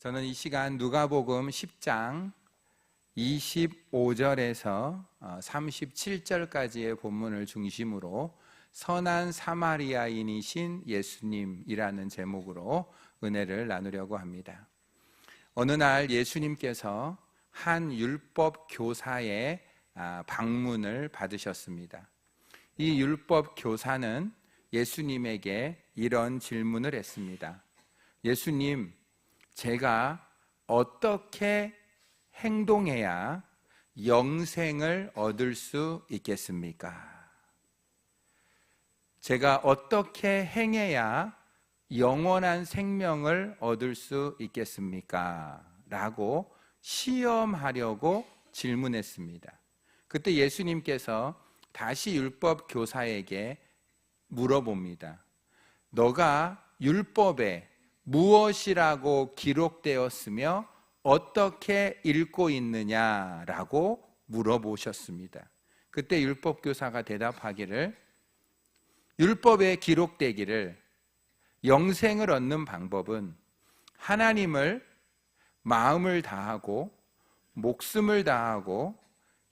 저는 이 시간 누가복음 10장 25절에서 37절까지의 본문을 중심으로 선한 사마리아인이신 예수님이라는 제목으로 은혜를 나누려고 합니다. 어느 날 예수님께서 한 율법 교사의 방문을 받으셨습니다. 이 율법 교사는 예수님에게 이런 질문을 했습니다. 예수님, 제가 어떻게 행동해야 영생을 얻을 수 있겠습니까? 제가 어떻게 행해야 영원한 생명을 얻을 수 있겠습니까? 라고 시험하려고 질문했습니다. 그때 예수님께서 다시 율법 교사에게 물어봅니다. 너가 율법에 무엇이라고 기록되었으며 어떻게 읽고 있느냐라고 물어보셨습니다. 그때 율법교사가 대답하기를 율법에 기록되기를 영생을 얻는 방법은 하나님을 마음을 다하고 목숨을 다하고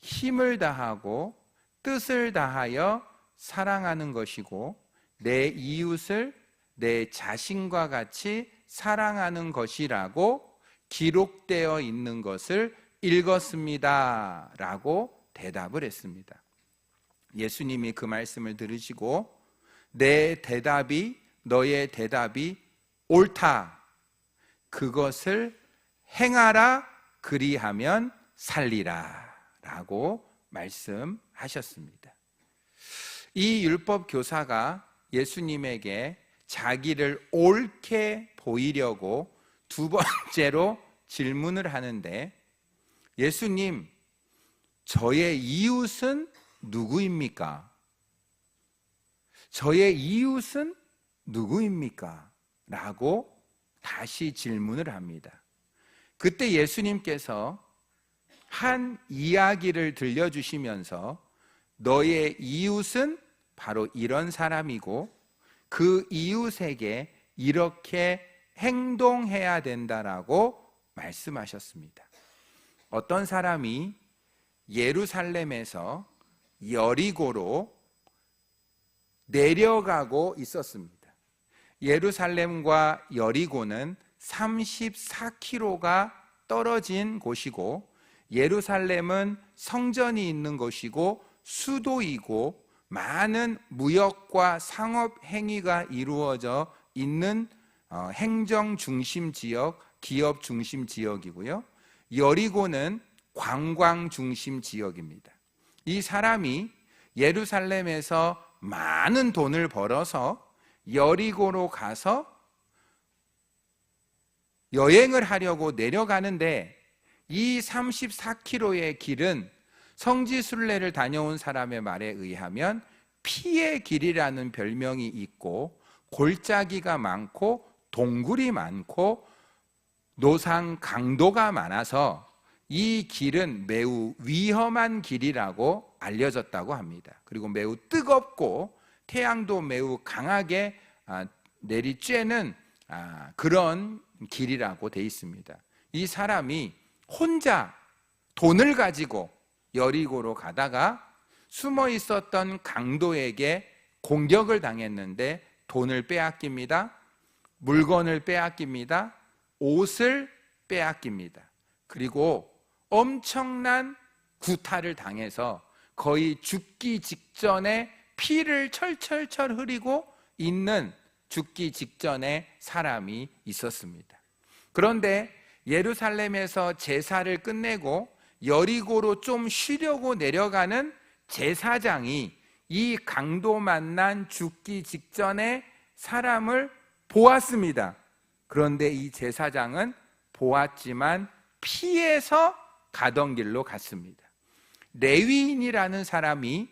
힘을 다하고 뜻을 다하여 사랑하는 것이고 내 이웃을 내 자신과 같이 사랑하는 것이라고 기록되어 있는 것을 읽었습니다 라고 대답을 했습니다. 예수님이 그 말씀을 들으시고 내 대답이 너의 대답이 옳다, 그것을 행하라, 그리하면 살리라 라고 말씀하셨습니다. 이 율법 교사가 예수님에게 자기를 옳게 보이려고 두 번째로 질문을 하는데, 예수님, 저의 이웃은 누구입니까? 저의 이웃은 누구입니까? 라고 다시 질문을 합니다. 그때 예수님께서 한 이야기를 들려주시면서 너의 이웃은 바로 이런 사람이고 그 이웃에게 이렇게 행동해야 된다라고 말씀하셨습니다. 어떤 사람이 예루살렘에서 여리고로 내려가고 있었습니다. 예루살렘과 여리고는 34km가 떨어진 곳이고 예루살렘은 성전이 있는 곳이고 수도이고 많은 무역과 상업 행위가 이루어져 있는 행정 중심 지역, 기업 중심 지역이고요. 여리고는 관광 중심 지역입니다. 이 사람이 예루살렘에서 많은 돈을 벌어서 여리고로 가서 여행을 하려고 내려가는데 이 34km의 길은 성지순례를 다녀온 사람의 말에 의하면 피의 길이라는 별명이 있고 골짜기가 많고 동굴이 많고 노상 강도가 많아서 이 길은 매우 위험한 길이라고 알려졌다고 합니다. 그리고 매우 뜨겁고 태양도 매우 강하게 내리쬐는 그런 길이라고 돼 있습니다. 이 사람이 혼자 돈을 가지고 여리고로 가다가 숨어 있었던 강도에게 공격을 당했는데 돈을 빼앗깁니다. 물건을 빼앗깁니다. 옷을 빼앗깁니다. 그리고 엄청난 구타를 당해서 거의 죽기 직전에 피를 철철철 흐리고 있는 죽기 직전에 사람이 있었습니다. 그런데 예루살렘에서 제사를 끝내고 여리고로 좀 쉬려고 내려가는 제사장이 이 강도 만난 죽기 직전에 사람을 보았습니다. 그런데 이 제사장은 보았지만 피해서 가던 길로 갔습니다. 레위인이라는 사람이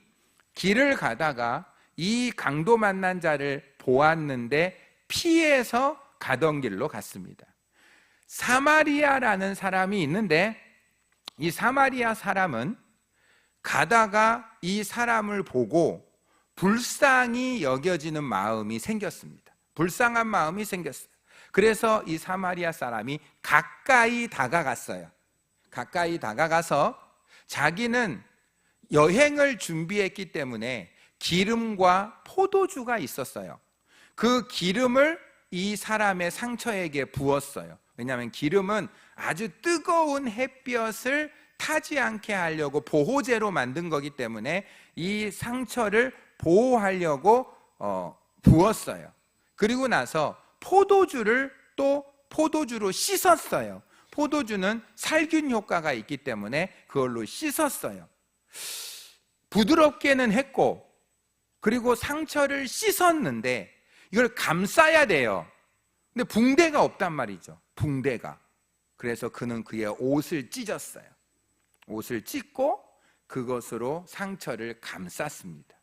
길을 가다가 이 강도 만난 자를 보았는데 피해서 가던 길로 갔습니다. 사마리아라는 사람이 있는데 이 사마리아 사람은 가다가 이 사람을 보고 불쌍히 여겨지는 마음이 생겼습니다. 불쌍한 마음이 생겼어요. 그래서 이 사마리아 사람이 가까이 다가갔어요. 가까이 다가가서 자기는 여행을 준비했기 때문에 기름과 포도주가 있었어요. 그 기름을 이 사람의 상처에게 부었어요. 왜냐하면 기름은 아주 뜨거운 햇볕을 타지 않게 하려고 보호제로 만든 거기 때문에 이 상처를 보호하려고 부었어요. 그리고 나서 포도주를 또 포도주로 씻었어요. 포도주는 살균 효과가 있기 때문에 그걸로 씻었어요. 부드럽게는 했고, 그리고 상처를 씻었는데 이걸 감싸야 돼요. 근데 붕대가 없단 말이죠. 붕대가. 그래서 그는 그의 옷을 찢었어요. 옷을 찢고 그것으로 상처를 감쌌습니다.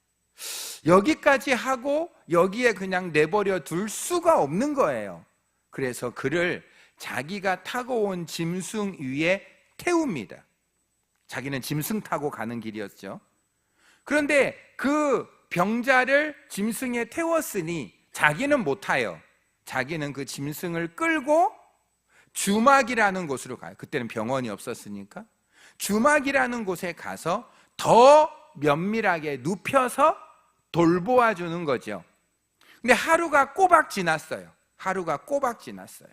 여기까지 하고 여기에 그냥 내버려 둘 수가 없는 거예요. 그래서 그를 자기가 타고 온 짐승 위에 태웁니다. 자기는 짐승 타고 가는 길이었죠. 그런데 그 병자를 짐승에 태웠으니 자기는 못 타요. 자기는 그 짐승을 끌고 주막이라는 곳으로 가요. 그때는 병원이 없었으니까. 주막이라는 곳에 가서 더 면밀하게 눕혀서 돌보아 주는 거죠. 근데 하루가 꼬박 지났어요. 하루가 꼬박 지났어요.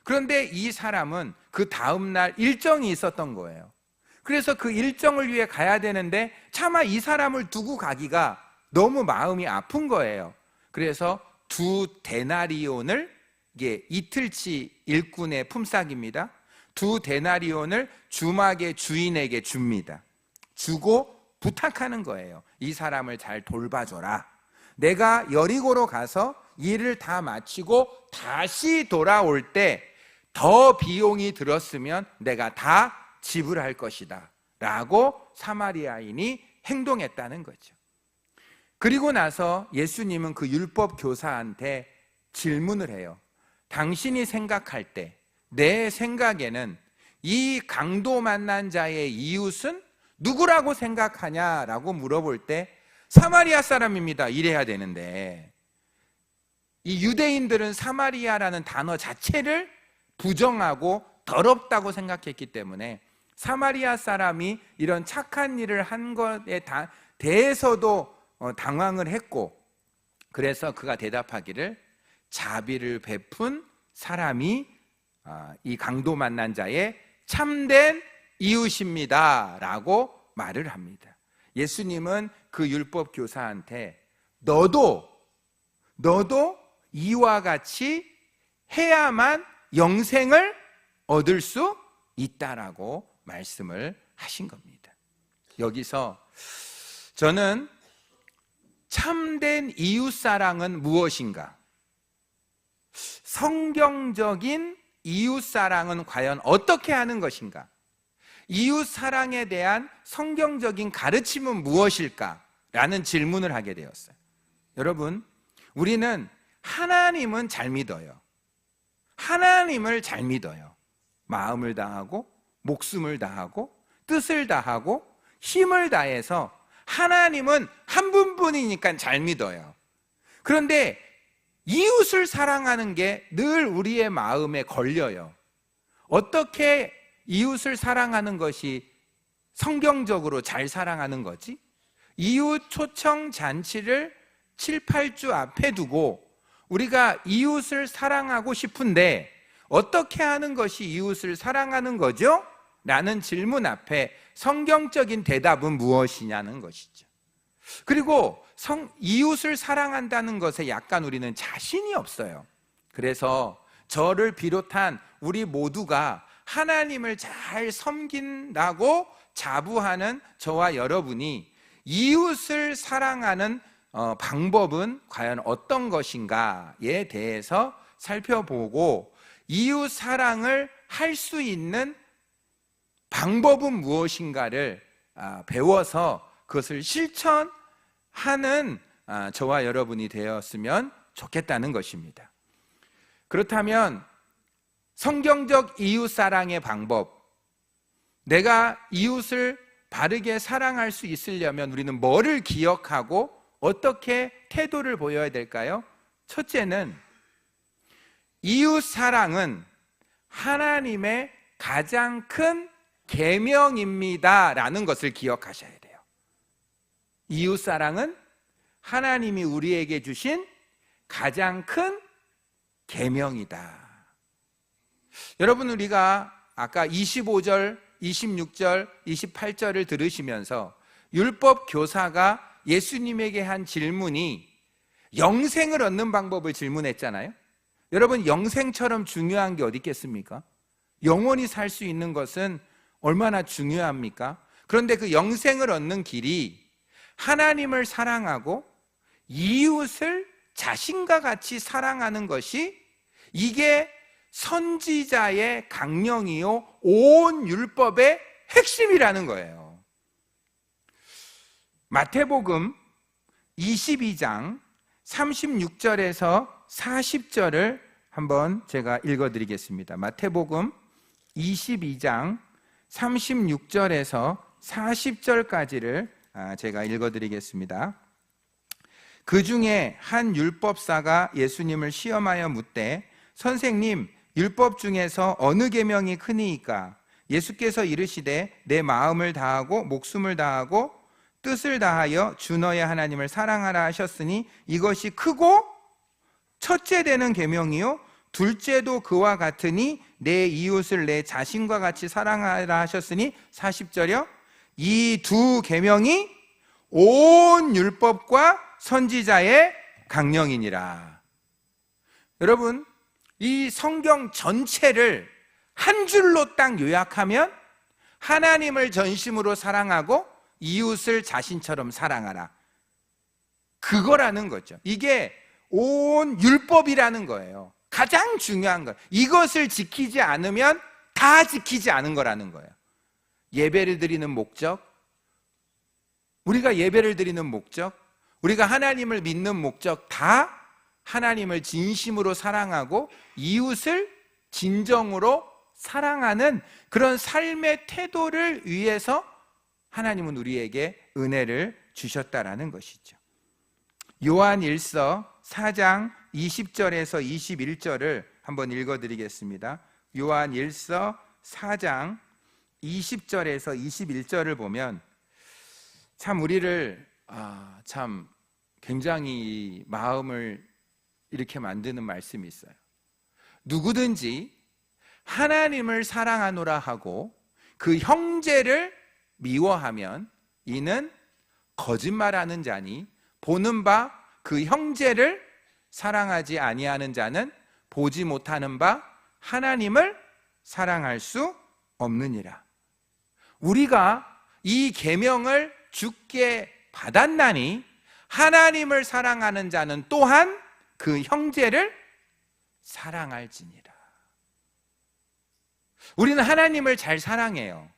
그런데 이 사람은 그 다음날 일정이 있었던 거예요. 그래서 그 일정을 위해 가야 되는데 차마 이 사람을 두고 가기가 너무 마음이 아픈 거예요. 그래서 2데나리온을, 이게 이틀치 일꾼의 품삯입니다. 2데나리온을 주막의 주인에게 줍니다. 주고 부탁하는 거예요. 이 사람을 잘 돌봐줘라. 내가 여리고로 가서 일을 다 마치고 다시 돌아올 때 더 비용이 들었으면 내가 다 지불할 것이다 라고 사마리아인이 행동했다는 거죠. 그리고 나서 예수님은 그 율법 교사한테 질문을 해요. 당신이 생각할 때, 내 생각에는 이 강도 만난 자의 이웃은 누구라고 생각하냐라고 물어볼 때 사마리아 사람입니다 이래야 되는데, 이 유대인들은 사마리아라는 단어 자체를 부정하고 더럽다고 생각했기 때문에 사마리아 사람이 이런 착한 일을 한 것에 대해서도 당황을 했고, 그래서 그가 대답하기를 자비를 베푼 사람이 이 강도 만난 자의 참된 이웃입니다 라고 말을 합니다. 예수님은 그 율법 교사한테 너도 이와 같이 해야만 영생을 얻을 수 있다라고 말씀을 하신 겁니다. 여기서 저는 참된 이웃사랑은 무엇인가? 성경적인 이웃사랑은 과연 어떻게 하는 것인가? 이웃사랑에 대한 성경적인 가르침은 무엇일까? 라는 질문을 하게 되었어요. 여러분, 우리는 하나님은 잘 믿어요. 하나님을 잘 믿어요. 마음을 다하고 목숨을 다하고 뜻을 다하고 힘을 다해서 하나님은 한 분뿐이니까 잘 믿어요. 그런데 이웃을 사랑하는 게 늘 우리의 마음에 걸려요. 어떻게 이웃을 사랑하는 것이 성경적으로 잘 사랑하는 거지? 이웃 초청 잔치를 7, 8주 앞에 두고 우리가 이웃을 사랑하고 싶은데 어떻게 하는 것이 이웃을 사랑하는 거죠? 라는 질문 앞에 성경적인 대답은 무엇이냐는 것이죠. 그리고 이웃을 사랑한다는 것에 약간 우리는 자신이 없어요. 그래서 저를 비롯한 우리 모두가 하나님을 잘 섬긴다고 자부하는 저와 여러분이 이웃을 사랑하는 방법은 과연 어떤 것인가에 대해서 살펴보고 이웃 사랑을 할 수 있는 방법은 무엇인가를 배워서 그것을 실천하는 저와 여러분이 되었으면 좋겠다는 것입니다. 그렇다면 성경적 이웃 사랑의 방법, 내가 이웃을 바르게 사랑할 수 있으려면 우리는 뭐를 기억하고 어떻게 태도를 보여야 될까요? 첫째는 이웃 사랑은 하나님의 가장 큰 계명입니다라는 것을 기억하셔야 돼요. 이웃 사랑은 하나님이 우리에게 주신 가장 큰 계명이다. 여러분, 우리가 아까 25절, 26절, 28절을 들으시면서 율법 교사가 예수님에게 한 질문이 영생을 얻는 방법을 질문했잖아요. 여러분, 영생처럼 중요한 게 어디 있겠습니까? 영원히 살 수 있는 것은 얼마나 중요합니까? 그런데 그 영생을 얻는 길이 하나님을 사랑하고 이웃을 자신과 같이 사랑하는 것이, 이게 선지자의 강령이요 온 율법의 핵심이라는 거예요. 마태복음 22장 36절에서 40절을 한번 제가 읽어드리겠습니다. 마태복음 22장 36절에서 40절까지를 제가 읽어드리겠습니다. 그 중에 한 율법사가 예수님을 시험하여 묻되, 선생님, 율법 중에서 어느 계명이 크니이까? 예수께서 이르시되, 내 마음을 다하고 목숨을 다하고 뜻을 다하여 주 너의 하나님을 사랑하라 하셨으니 이것이 크고 첫째 되는 계명이요 둘째도 그와 같으니 내 이웃을 내 자신과 같이 사랑하라 하셨으니 40절이요 이 두 계명이 온 율법과 선지자의 강령이니라. 여러분, 이 성경 전체를 한 줄로 딱 요약하면 하나님을 전심으로 사랑하고 이웃을 자신처럼 사랑하라, 그거라는 거죠. 이게 온 율법이라는 거예요. 가장 중요한 거. 이것을 지키지 않으면 다 지키지 않은 거라는 거예요. 예배를 드리는 목적, 우리가 예배를 드리는 목적, 우리가 하나님을 믿는 목적, 다 하나님을 진심으로 사랑하고 이웃을 진정으로 사랑하는 그런 삶의 태도를 위해서 하나님은 우리에게 은혜를 주셨다라는 것이죠. 요한 1서 4장 20절에서 21절을 한번 읽어드리겠습니다. 요한 1서 4장 20절에서 21절을 보면 참 우리를 참 굉장히 마음을 이렇게 만드는 말씀이 있어요. 누구든지 하나님을 사랑하노라 하고 그 형제를 미워하면 이는 거짓말하는 자니 보는 바 그 형제를 사랑하지 아니하는 자는 보지 못하는 바 하나님을 사랑할 수 없느니라. 우리가 이 계명을 주께 받았나니 하나님을 사랑하는 자는 또한 그 형제를 사랑할지니라. 우리는 하나님을 잘 사랑해요.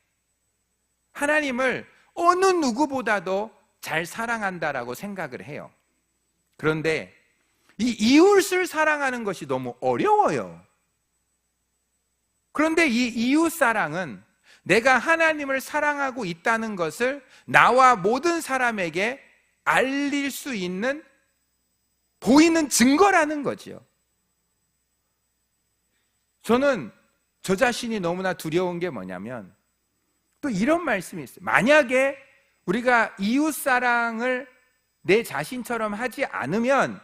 하나님을 어느 누구보다도 잘 사랑한다라고 생각을 해요. 그런데 이 이웃을 사랑하는 것이 너무 어려워요. 그런데 이 이웃 사랑은 내가 하나님을 사랑하고 있다는 것을 나와 모든 사람에게 알릴 수 있는 보이는 증거라는 거죠. 저는 저 자신이 너무나 두려운 게 뭐냐면 또 이런 말씀이 있어요. 만약에 우리가 이웃 사랑을 내 자신처럼 하지 않으면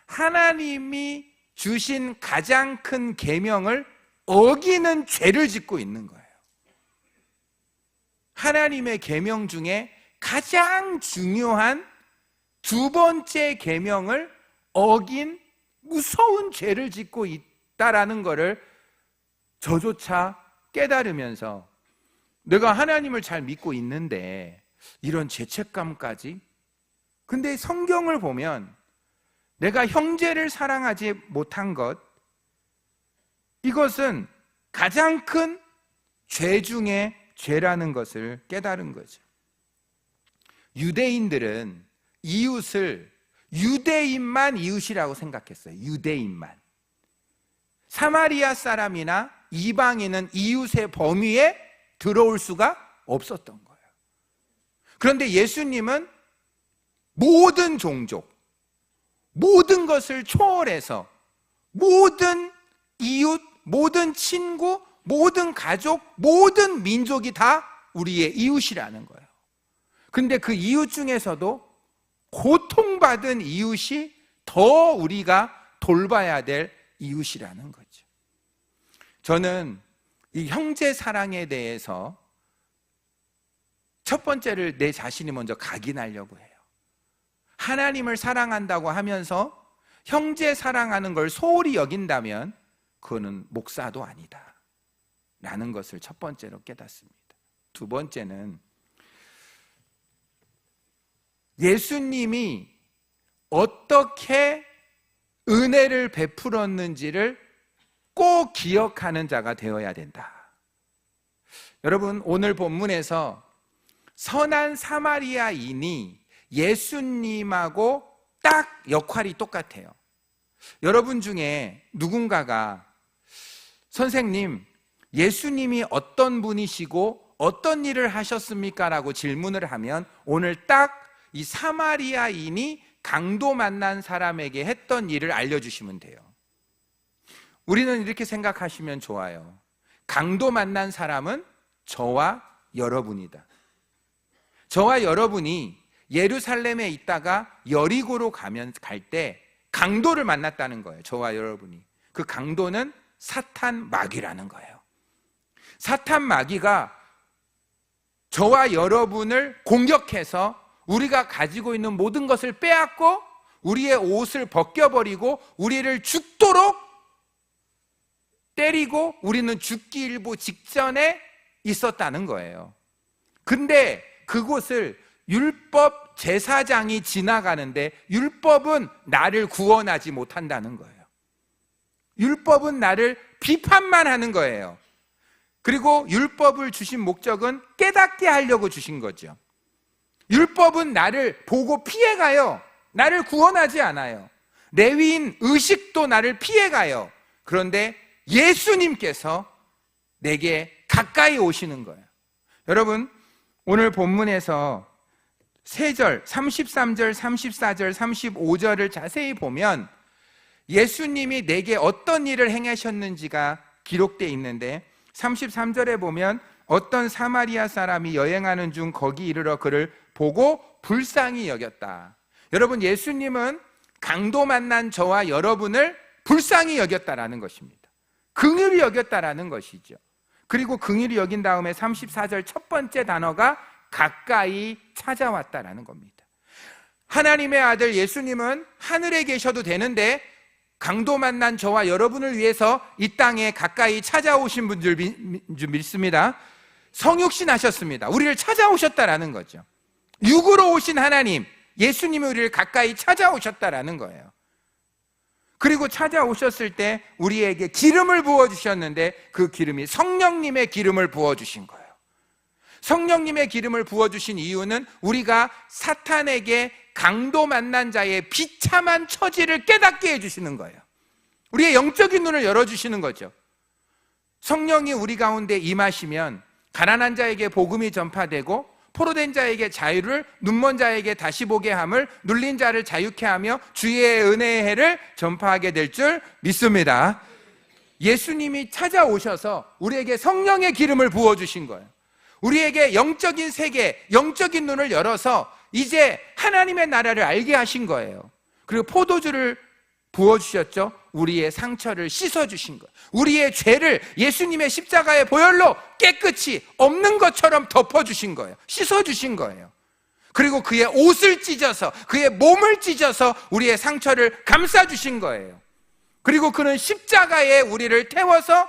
하나님이 주신 가장 큰 계명을 어기는 죄를 짓고 있는 거예요. 하나님의 계명 중에 가장 중요한 두 번째 계명을 어긴 무서운 죄를 짓고 있다라는 것을 저조차 깨달으면서 내가 하나님을 잘 믿고 있는데 이런 죄책감까지? 근데 성경을 보면 내가 형제를 사랑하지 못한 것, 이것은 가장 큰 죄 중에 죄라는 것을 깨달은 거죠. 유대인들은 이웃을 유대인만 이웃이라고 생각했어요. 유대인만. 사마리아 사람이나 이방인은 이웃의 범위에 들어올 수가 없었던 거예요. 그런데 예수님은 모든 종족, 모든 것을 초월해서 모든 이웃, 모든 친구, 모든 가족, 모든 민족이 다 우리의 이웃이라는 거예요. 근데 그 이웃 중에서도 고통받은 이웃이 더 우리가 돌봐야 될 이웃이라는 거죠. 저는 이 형제 사랑에 대해서 첫 번째를 내 자신이 먼저 각인하려고 해요. 하나님을 사랑한다고 하면서 형제 사랑하는 걸 소홀히 여긴다면 그거는 목사도 아니다 라는 것을 첫 번째로 깨닫습니다. 두 번째는 예수님이 어떻게 은혜를 베풀었는지를 꼭 기억하는 자가 되어야 된다. 여러분, 오늘 본문에서 선한 사마리아인이 예수님하고 딱 역할이 똑같아요. 여러분 중에 누군가가 선생님, 예수님이 어떤 분이시고 어떤 일을 하셨습니까? 라고 질문을 하면 오늘 딱 이 사마리아인이 강도 만난 사람에게 했던 일을 알려주시면 돼요. 우리는 이렇게 생각하시면 좋아요. 강도 만난 사람은 저와 여러분이다. 저와 여러분이 예루살렘에 있다가 여리고로 갈 때 강도를 만났다는 거예요. 저와 여러분이. 그 강도는 사탄 마귀라는 거예요. 사탄 마귀가 저와 여러분을 공격해서 우리가 가지고 있는 모든 것을 빼앗고 우리의 옷을 벗겨버리고 우리를 죽도록 때리고 우리는 죽기 일보 직전에 있었다는 거예요. 근데 그곳을 율법 제사장이 지나가는데 율법은 나를 구원하지 못한다는 거예요. 율법은 나를 비판만 하는 거예요. 그리고 율법을 주신 목적은 깨닫게 하려고 주신 거죠. 율법은 나를 보고 피해가요. 나를 구원하지 않아요. 레위인 의식도 나를 피해가요. 그런데 예수님께서 내게 가까이 오시는 거예요. 여러분, 오늘 본문에서 3절, 33절, 34절, 35절을 자세히 보면 예수님이 내게 어떤 일을 행하셨는지가 기록되어 있는데 33절에 보면 어떤 사마리아 사람이 여행하는 중 거기 이르러 그를 보고 불쌍히 여겼다. 여러분, 예수님은 강도 만난 저와 여러분을 불쌍히 여겼다라는 것입니다. 긍휼히 여겼다라는 것이죠. 그리고 긍휼히 여긴 다음에 34절 첫 번째 단어가 가까이 찾아왔다라는 겁니다. 하나님의 아들 예수님은 하늘에 계셔도 되는데 강도 만난 저와 여러분을 위해서 이 땅에 가까이 찾아오신 분들 믿습니다. 성육신 하셨습니다. 우리를 찾아오셨다라는 거죠. 육으로 오신 하나님, 예수님이 우리를 가까이 찾아오셨다라는 거예요. 그리고 찾아오셨을 때 우리에게 기름을 부어주셨는데 그 기름이 성령님의 기름을 부어주신 거예요. 성령님의 기름을 부어주신 이유는 우리가 사탄에게 강도 만난 자의 비참한 처지를 깨닫게 해주시는 거예요. 우리의 영적인 눈을 열어주시는 거죠. 성령이 우리 가운데 임하시면 가난한 자에게 복음이 전파되고 포로된 자에게 자유를, 눈먼 자에게 다시 보게 함을, 눌린 자를 자유케 하며 주의 은혜의 해를 전파하게 될 줄 믿습니다. 예수님이 찾아오셔서 우리에게 성령의 기름을 부어주신 거예요. 우리에게 영적인 세계, 영적인 눈을 열어서 이제 하나님의 나라를 알게 하신 거예요. 그리고 포도주를 부어주셨죠. 우리의 상처를 씻어주신 거예요. 우리의 죄를 예수님의 십자가의 보혈로 깨끗이 없는 것처럼 덮어주신 거예요. 씻어주신 거예요. 그리고 그의 옷을 찢어서, 그의 몸을 찢어서 우리의 상처를 감싸주신 거예요. 그리고 그는 십자가에 우리를 태워서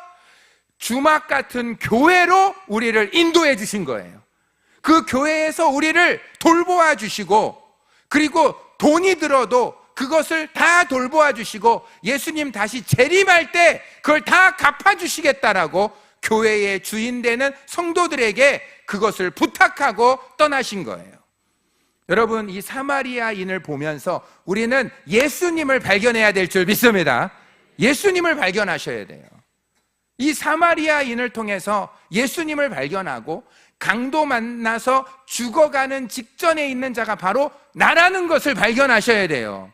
주막 같은 교회로 우리를 인도해 주신 거예요. 그 교회에서 우리를 돌보아 주시고, 그리고 돈이 들어도 그것을 다 돌보아 주시고 예수님 다시 재림할 때 그걸 다 갚아 주시겠다라고 교회의 주인 되는 성도들에게 그것을 부탁하고 떠나신 거예요. 여러분, 이 사마리아인을 보면서 우리는 예수님을 발견해야 될 줄 믿습니다. 예수님을 발견하셔야 돼요. 이 사마리아인을 통해서 예수님을 발견하고 강도 만나서 죽어가는 직전에 있는 자가 바로 나라는 것을 발견하셔야 돼요.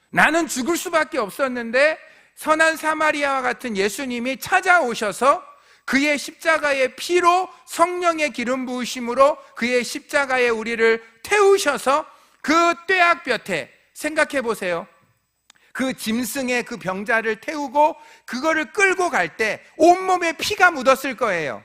나는 죽을 수밖에 없었는데 선한 사마리아와 같은 예수님이 찾아오셔서 그의 십자가의 피로 성령의 기름 부으심으로 그의 십자가에 우리를 태우셔서 그 뙤약볕에, 생각해 보세요. 그 짐승의 그 병자를 태우고 그거를 끌고 갈 때 온몸에 피가 묻었을 거예요.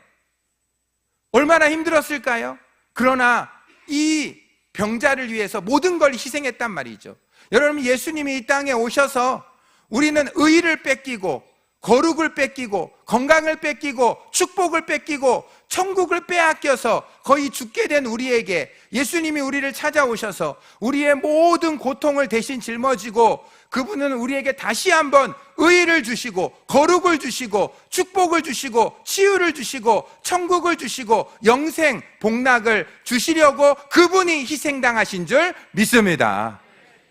얼마나 힘들었을까요? 그러나 이 병자를 위해서 모든 걸 희생했단 말이죠. 여러분, 예수님이 이 땅에 오셔서 우리는 의를 뺏기고 거룩을 뺏기고 건강을 뺏기고 축복을 뺏기고 천국을 빼앗겨서 거의 죽게 된 우리에게 예수님이 우리를 찾아오셔서 우리의 모든 고통을 대신 짊어지고 그분은 우리에게 다시 한번 의를 주시고 거룩을 주시고 축복을 주시고 치유를 주시고 천국을 주시고 영생 복락을 주시려고 그분이 희생당하신 줄 믿습니다.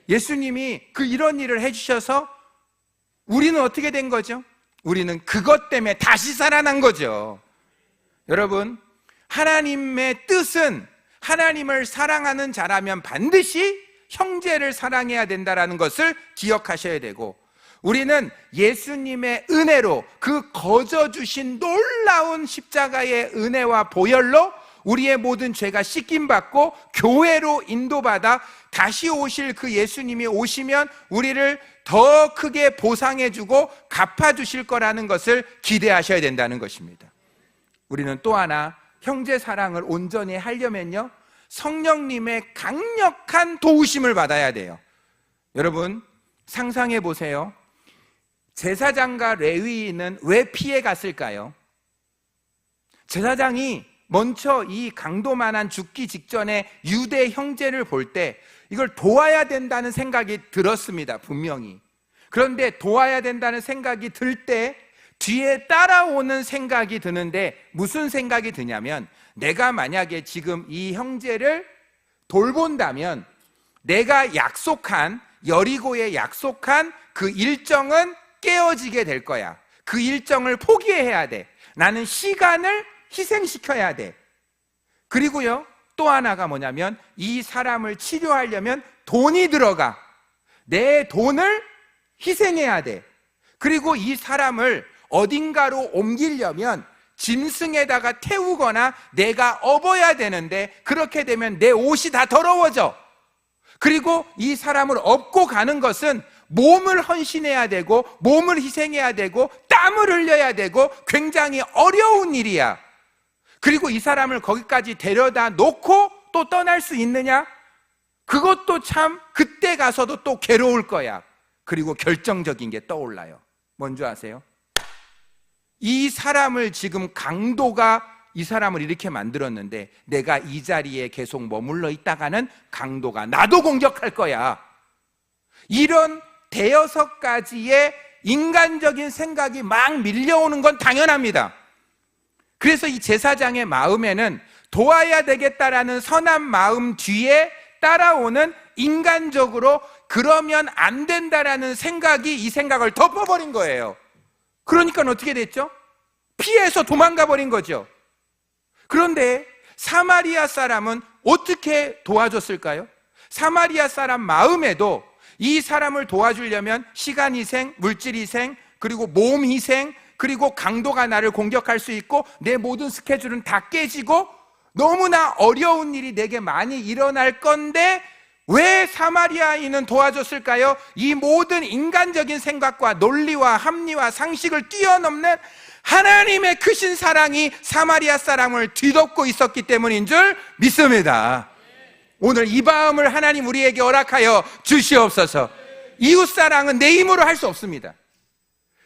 예수님이 이런 일을 해주셔서 우리는 어떻게 된 거죠? 우리는 그것 때문에 다시 살아난 거죠. 여러분, 하나님의 뜻은 하나님을 사랑하는 자라면 반드시 형제를 사랑해야 된다는 것을 기억하셔야 되고, 우리는 예수님의 은혜로 그 거저 주신 놀라운 십자가의 은혜와 보혈로 우리의 모든 죄가 씻김받고 교회로 인도받아 다시 오실 그 예수님이 오시면 우리를 더 크게 보상해주고 갚아주실 거라는 것을 기대하셔야 된다는 것입니다. 우리는 또 하나 형제 사랑을 온전히 하려면요, 성령님의 강력한 도우심을 받아야 돼요. 여러분, 상상해 보세요. 제사장과 레위인은 왜 피해 갔을까요? 제사장이 먼저 이 강도만한 죽기 직전에 유대 형제를 볼 때 이걸 도와야 된다는 생각이 들었습니다, 분명히. 그런데 도와야 된다는 생각이 들 때 뒤에 따라오는 생각이 드는데, 무슨 생각이 드냐면, 내가 만약에 지금 이 형제를 돌본다면 내가 약속한, 여리고에 약속한 그 일정은 깨어지게 될 거야. 그 일정을 포기해야 돼. 나는 시간을 희생시켜야 돼. 그리고요, 또 하나가 뭐냐면, 이 사람을 치료하려면 돈이 들어가. 내 돈을 희생해야 돼. 그리고 이 사람을 어딘가로 옮기려면 짐승에다가 태우거나 내가 업어야 되는데, 그렇게 되면 내 옷이 다 더러워져. 그리고 이 사람을 업고 가는 것은 몸을 헌신해야 되고 몸을 희생해야 되고 땀을 흘려야 되고 굉장히 어려운 일이야. 그리고 이 사람을 거기까지 데려다 놓고 또 떠날 수 있느냐? 그것도 참 그때 가서도 또 괴로울 거야. 그리고 결정적인 게 떠올라요. 뭔지 아세요? 이 사람을 지금 강도가 이 사람을 이렇게 만들었는데, 내가 이 자리에 계속 머물러 있다가는 강도가 나도 공격할 거야. 이런 대여섯 가지의 인간적인 생각이 막 밀려오는 건 당연합니다. 그래서 이 제사장의 마음에는 도와야 되겠다라는 선한 마음 뒤에 따라오는 인간적으로 그러면 안 된다라는 생각이 이 생각을 덮어버린 거예요. 그러니까 어떻게 됐죠? 피해서 도망가 버린 거죠. 그런데 사마리아 사람은 어떻게 도와줬을까요? 사마리아 사람 마음에도 이 사람을 도와주려면 시간 희생, 물질 희생, 그리고 몸 희생, 그리고 강도가 나를 공격할 수 있고 내 모든 스케줄은 다 깨지고 너무나 어려운 일이 내게 많이 일어날 건데, 왜 사마리아인은 도와줬을까요? 이 모든 인간적인 생각과 논리와 합리와 상식을 뛰어넘는 하나님의 크신 사랑이 사마리아 사람을 뒤덮고 있었기 때문인 줄 믿습니다. 오늘 이 마음을 하나님 우리에게 허락하여 주시옵소서. 이웃사랑은 내 힘으로 할 수 없습니다.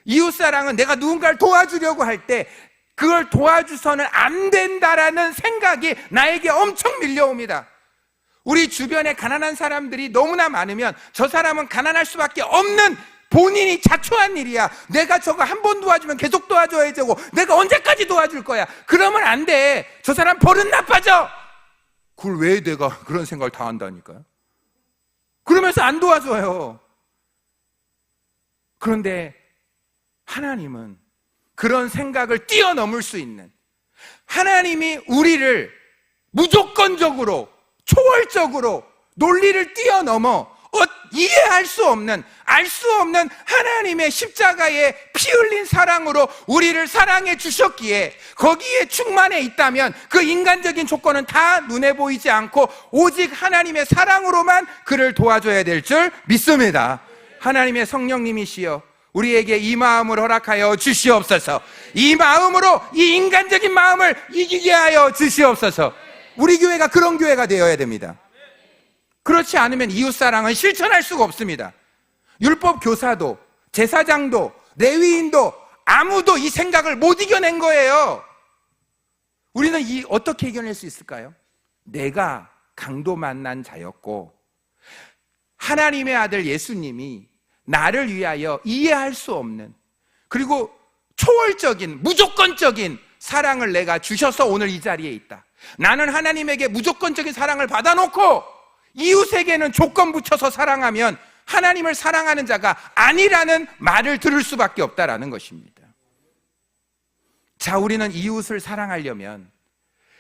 이웃사랑은 내가 누군가를 도와주려고 할 때 그걸 도와줘서는 안 된다라는 생각이 나에게 엄청 밀려옵니다. 우리 주변에 가난한 사람들이 너무나 많으면 저 사람은 가난할 수밖에 없는 본인이 자초한 일이야. 내가 저거 한 번 도와주면 계속 도와줘야 되고 내가 언제까지 도와줄 거야. 그러면 안 돼. 저 사람 버릇 나빠져. 그걸 왜 내가 그런 생각을 다 한다니까요. 그러면서 안 도와줘요. 그런데 하나님은 그런 생각을 뛰어넘을 수 있는, 하나님이 우리를 무조건적으로 초월적으로 논리를 뛰어넘어 이해할 수 없는, 알 수 없는 하나님의 십자가의 피 흘린 사랑으로 우리를 사랑해 주셨기에 거기에 충만해 있다면 그 인간적인 조건은 다 눈에 보이지 않고 오직 하나님의 사랑으로만 그를 도와줘야 될 줄 믿습니다. 하나님의 성령님이시여 우리에게 이 마음을 허락하여 주시옵소서. 이 마음으로 이 인간적인 마음을 이기게 하여 주시옵소서. 우리 교회가 그런 교회가 되어야 됩니다. 그렇지 않으면 이웃사랑은 실천할 수가 없습니다. 율법 교사도 제사장도 레위인도 아무도 이 생각을 못 이겨낸 거예요. 우리는 어떻게 이겨낼 수 있을까요? 내가 강도 만난 자였고 하나님의 아들 예수님이 나를 위하여 이해할 수 없는, 그리고 초월적인 무조건적인 사랑을 내가 주셔서 오늘 이 자리에 있다. 나는 하나님에게 무조건적인 사랑을 받아놓고 이웃에게는 조건 붙여서 사랑하면 하나님을 사랑하는 자가 아니라는 말을 들을 수밖에 없다라는 것입니다. 자, 우리는 이웃을 사랑하려면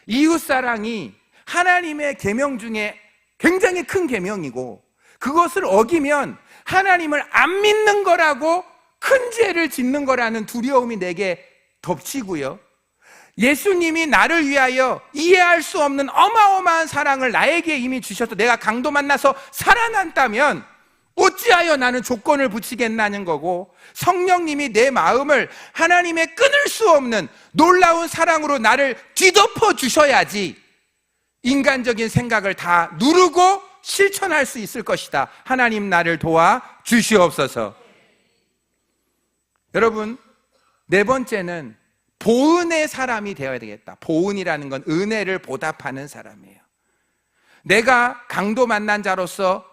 이웃사랑이 하나님의 계명 중에 굉장히 큰 계명이고 그것을 어기면 하나님을 안 믿는 거라고 큰 죄를 짓는 거라는 두려움이 내게 덮치고요, 예수님이 나를 위하여 이해할 수 없는 어마어마한 사랑을 나에게 이미 주셔서 내가 강도 만나서 살아난다면 어찌하여 나는 조건을 붙이겠나는 거고, 성령님이 내 마음을 하나님의 끊을 수 없는 놀라운 사랑으로 나를 뒤덮어 주셔야지 인간적인 생각을 다 누르고 실천할 수 있을 것이다. 하나님 나를 도와 주시옵소서. 여러분, 네 번째는 보은의 사람이 되어야 되겠다. 보은이라는 건 은혜를 보답하는 사람이에요. 내가 강도 만난 자로서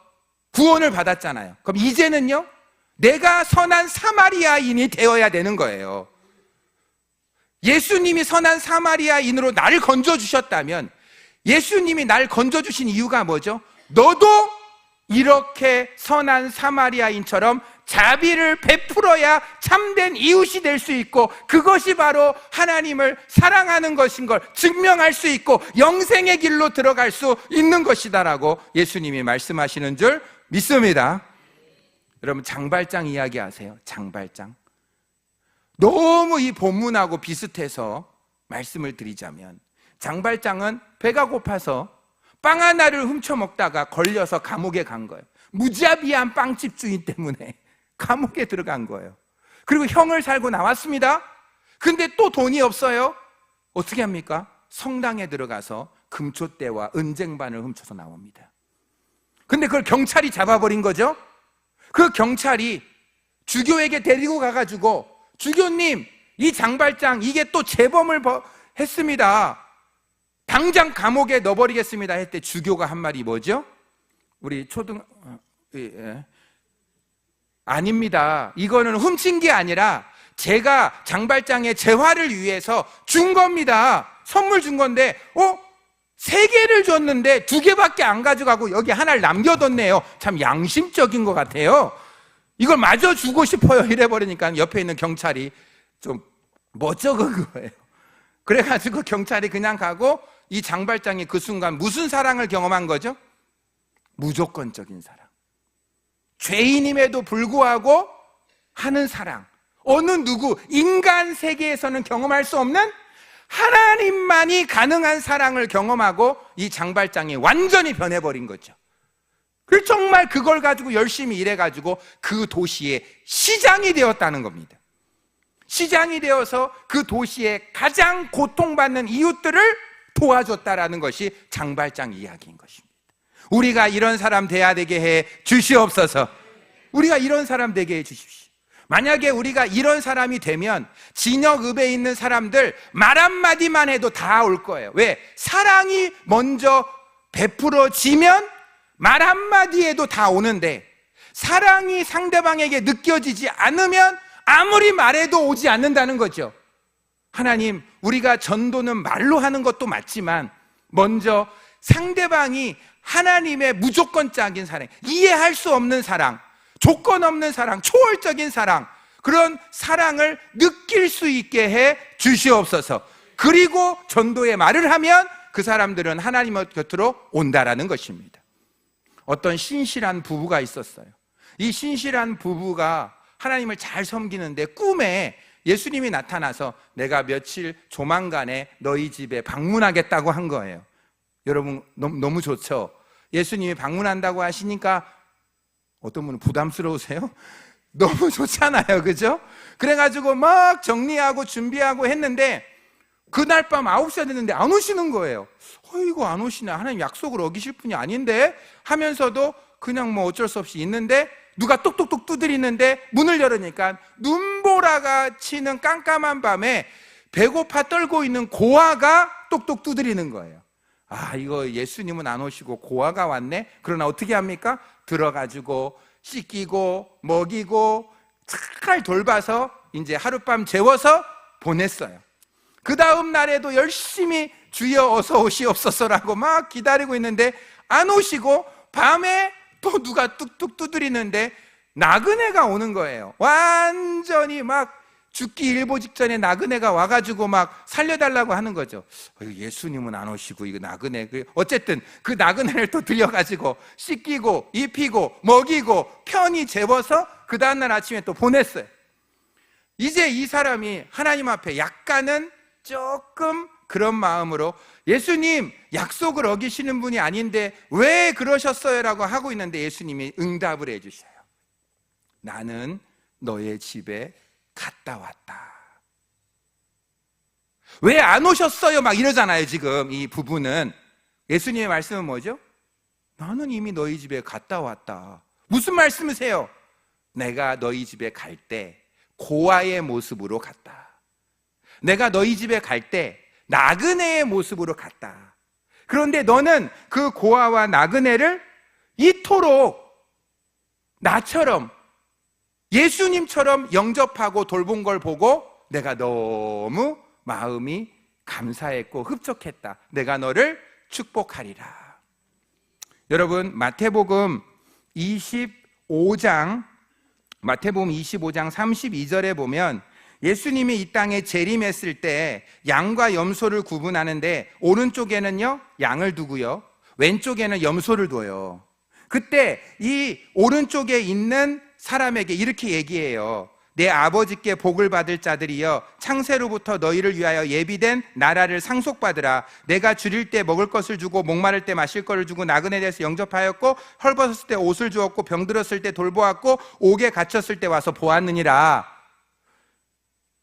구원을 받았잖아요. 그럼 이제는요, 내가 선한 사마리아인이 되어야 되는 거예요. 예수님이 선한 사마리아인으로 나를 건져주셨다면 예수님이 날 건져주신 이유가 뭐죠? 너도 이렇게 선한 사마리아인처럼 자비를 베풀어야 참된 이웃이 될 수 있고 그것이 바로 하나님을 사랑하는 것인 걸 증명할 수 있고 영생의 길로 들어갈 수 있는 것이다라고 예수님이 말씀하시는 줄 믿습니다. 여러분, 장발장 이야기 아세요? 장발장. 너무 이 본문하고 비슷해서 말씀을 드리자면, 장발장은 배가 고파서 빵 하나를 훔쳐 먹다가 걸려서 감옥에 간 거예요. 무자비한 빵집 주인 때문에 감옥에 들어간 거예요. 그리고 형을 살고 나왔습니다. 근데 또 돈이 없어요. 어떻게 합니까? 성당에 들어가서 금초대와 은쟁반을 훔쳐서 나옵니다. 근데 그걸 경찰이 잡아버린 거죠. 그 경찰이 주교에게 데리고 가가지고, 주교님, 이 장발장 이게 또 재범을 했습니다. 당장 감옥에 넣어버리겠습니다 했대. 주교가 한 말이 뭐죠? 우리 아닙니다. 이거는 훔친 게 아니라 제가 장발장의 재화를 위해서 준 겁니다. 선물 준 건데 3개를 줬는데 2개밖에 안 가져가고 여기 하나를 남겨뒀네요. 참 양심적인 것 같아요. 이걸 마저 주고 싶어요 이래버리니까 옆에 있는 경찰이 좀 멋쩍은 거예요. 그래가지고 경찰이 그냥 가고, 이 장발장이 그 순간 무슨 사랑을 경험한 거죠? 무조건적인 사랑. 죄인임에도 불구하고 하는 사랑. 어느 누구, 인간 세계에서는 경험할 수 없는 하나님만이 가능한 사랑을 경험하고 이 장발장이 완전히 변해버린 거죠. 그래서 정말 그걸 가지고 열심히 일해가지고 그 도시의 시장이 되었다는 겁니다. 시장이 되어서 그 도시의 가장 고통받는 이웃들을 도와줬다라는 것이 장발장 이야기인 것입니다. 우리가 이런 사람 돼야 되게 해 주시옵소서. 우리가 이런 사람 되게 해 주십시오. 만약에 우리가 이런 사람이 되면 진역읍에 있는 사람들 말 한마디만 해도 다 올 거예요. 왜? 사랑이 먼저 베풀어지면 말 한마디에도 다 오는데, 사랑이 상대방에게 느껴지지 않으면 아무리 말해도 오지 않는다는 거죠. 하나님, 우리가 전도는 말로 하는 것도 맞지만 먼저 상대방이 하나님의 무조건적인 사랑, 이해할 수 없는 사랑, 조건 없는 사랑, 초월적인 사랑, 그런 사랑을 느낄 수 있게 해 주시옵소서. 그리고 전도의 말을 하면 그 사람들은 하나님 곁으로 온다라는 것입니다. 어떤 신실한 부부가 있었어요. 이 신실한 부부가 하나님을 잘 섬기는데 꿈에 예수님이 나타나서 내가 며칠 조만간에 너희 집에 방문하겠다고 한 거예요. 여러분 너무 좋죠? 예수님이 방문한다고 하시니까 어떤 분은 부담스러우세요? 너무 좋잖아요, 그죠? 그래가지고 막 정리하고 준비하고 했는데 그날 밤 9시가 됐는데 안 오시는 거예요. 이거 안 오시네, 하나님 약속을 어기실 분이 아닌데 하면서도 그냥 뭐 어쩔 수 없이 있는데 누가 똑똑똑 두드리는데 문을 열으니까 눈보라가 치는 깜깜한 밤에 배고파 떨고 있는 고아가 똑똑 두드리는 거예요. 이거 예수님은 안 오시고 고아가 왔네? 그러나 어떻게 합니까? 들어가지고 씻기고 먹이고 잘 돌봐서 이제 하룻밤 재워서 보냈어요. 그 다음 날에도 열심히 주여 어서 오시옵소서라고 막 기다리고 있는데 안 오시고 밤에 또 누가 뚝뚝 두드리는데 나그네가 오는 거예요. 완전히 막 죽기 일보 직전에 나그네가 와가지고 막 살려달라고 하는 거죠. 예수님은 안 오시고 이거 나그네, 어쨌든 그 나그네를 또 들여가지고 씻기고 입히고 먹이고 편히 재워서 그 다음날 아침에 또 보냈어요. 이제 이 사람이 하나님 앞에 약간은 조금 그런 마음으로 예수님 약속을 어기시는 분이 아닌데 왜 그러셨어요? 라고 하고 있는데 예수님이 응답을 해주셔요. 나는 너의 집에 갔다 왔다. 왜 안 오셨어요? 막 이러잖아요. 지금 이 부부는. 예수님의 말씀은 뭐죠? 나는 이미 너희 집에 갔다 왔다. 무슨 말씀이세요? 내가 너희 집에 갈 때 고아의 모습으로 갔다. 내가 너희 집에 갈 때 나그네의 모습으로 갔다. 그런데 너는 그 고아와 나그네를 이토록 나처럼 예수님처럼 영접하고 돌본 걸 보고 내가 너무 마음이 감사했고 흡족했다. 내가 너를 축복하리라. 여러분 마태복음 25장 32절에 보면 예수님이 이 땅에 재림했을 때 양과 염소를 구분하는데 오른쪽에는요 양을 두고요 왼쪽에는 염소를 둬요. 그때 이 오른쪽에 있는 사람에게 이렇게 얘기해요. 내 아버지께 복을 받을 자들이여 창세로부터 너희를 위하여 예비된 나라를 상속받으라. 내가 줄일 때 먹을 것을 주고 목마를 때 마실 것을 주고 나그네에 대해서 영접하였고 헐벗었을 때 옷을 주었고 병들었을 때 돌보았고 옥에 갇혔을 때 와서 보았느니라.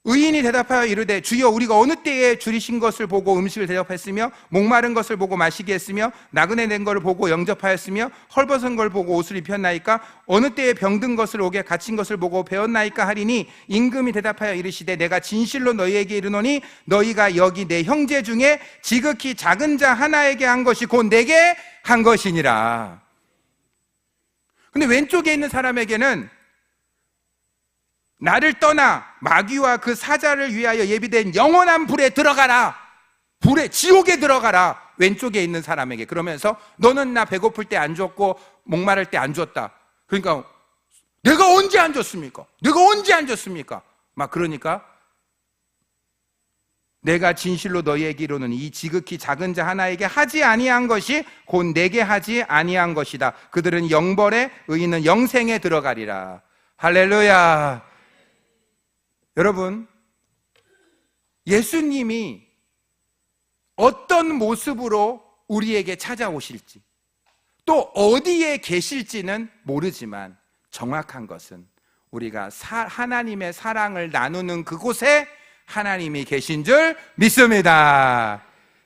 의인이 대답하여 이르되 주여 우리가 어느 때에 줄이신 것을 보고 음식을 대접했으며 목마른 것을 보고 마시게 했으며 나그네 된 것을 보고 영접하였으며 헐벗은 걸 보고 옷을 입혔나이까? 어느 때에 병든 것을 옥에 갇힌 것을 보고 배웠나이까? 하리니 임금이 대답하여 이르시되 내가 진실로 너희에게 이르노니 너희가 여기 내 형제 중에 지극히 작은 자 하나에게 한 것이 곧 내게 한 것이니라. 근데 왼쪽에 있는 사람에게는 나를 떠나 마귀와 그 사자를 위하여 예비된 영원한 불에 들어가라. 불에, 지옥에 들어가라. 왼쪽에 있는 사람에게. 그러면서 너는 나 배고플 때 안 줬고 목마를 때 안 줬다. 그러니까 내가 언제 안 줬습니까? 내가 언제 안 줬습니까? 막 그러니까 내가 진실로 너희에게 이르노니 이 지극히 작은 자 하나에게 하지 아니한 것이 곧 내게 하지 아니한 것이다. 그들은 영벌에 의인은 영생에 들어가리라. 할렐루야. 여러분, 예수님이 어떤 모습으로 우리에게 찾아오실지 또 어디에 계실지는 모르지만 정확한 것은 우리가 하나님의 사랑을 나누는 그곳에 하나님이 계신 줄 믿습니다.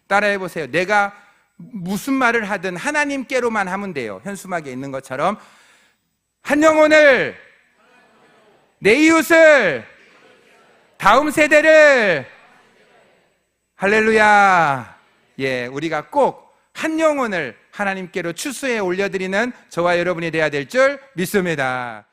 따라해 보세요. 내가 무슨 말을 하든 하나님께로만 하면 돼요. 현수막에 있는 것처럼 한 영혼을, 내 이웃을, 다음 세대를, 할렐루야. 예, 우리가 꼭 한 영혼을 하나님께로 추수해 올려드리는 저와 여러분이 되어야 될 줄 믿습니다.